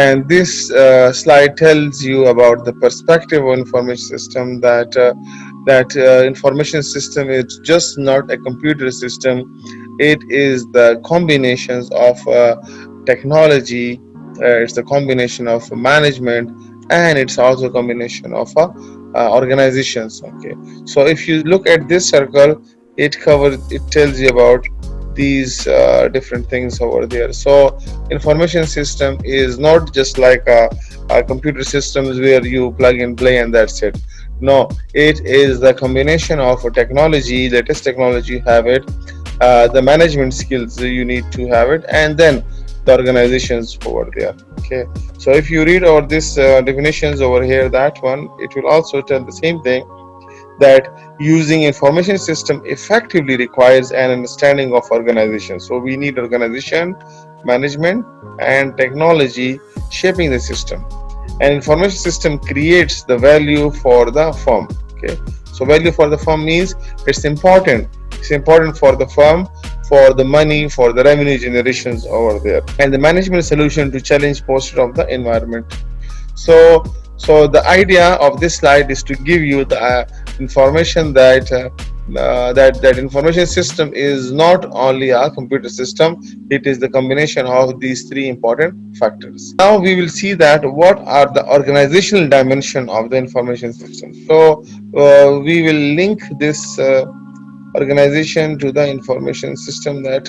And this slide tells you about the perspective of information system, that information system is just not a computer system. It is the combinations of technology, it's the combination of management, and it's also a combination of organizations. Okay, so if you look at this circle, it tells you about these different things over there. So information system is not just like a computer systems where you plug and play and that's it. No, it is the combination of technology, latest technology, you have it, the management skills you need to have it, and then the organizations over there. Okay, so if you read over this definitions over here, that one, it will also tell the same thing, that using information system effectively requires an understanding of organization. So we need organization, management, and technology shaping the system. An information system creates the value for the firm. Okay, so value for the firm means it's important for the firm, for the money, for the revenue generations over there, and the management solution to challenge posture of the environment. So the idea of this slide is to give you the information that information system is not only a computer system, it is the combination of these three important factors. Now we will see that what are the organizational dimension of the information system. So we will link this organization to the information system, that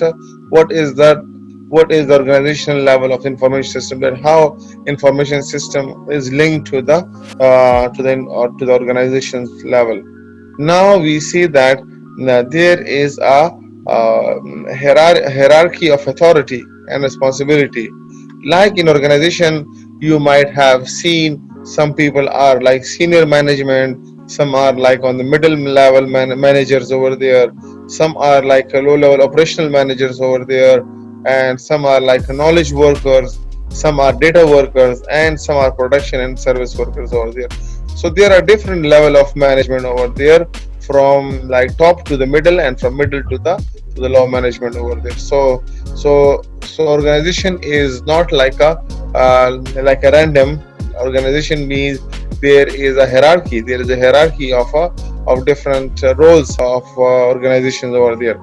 what is the organizational level of information system, that how information system is linked to the organization's level. Now we see that there is a hierarchy of authority and responsibility. Like in organization, you might have seen some people are like senior management, some are like on the middle level managers over there, some are like low level operational managers over there, and some are like knowledge workers, some are data workers, and some are production and service workers over there. So there are different level of management over there, from like top to the middle, and from middle to the low management over there. So organization is not like a random organization. Means there is a hierarchy of different roles of organizations over there.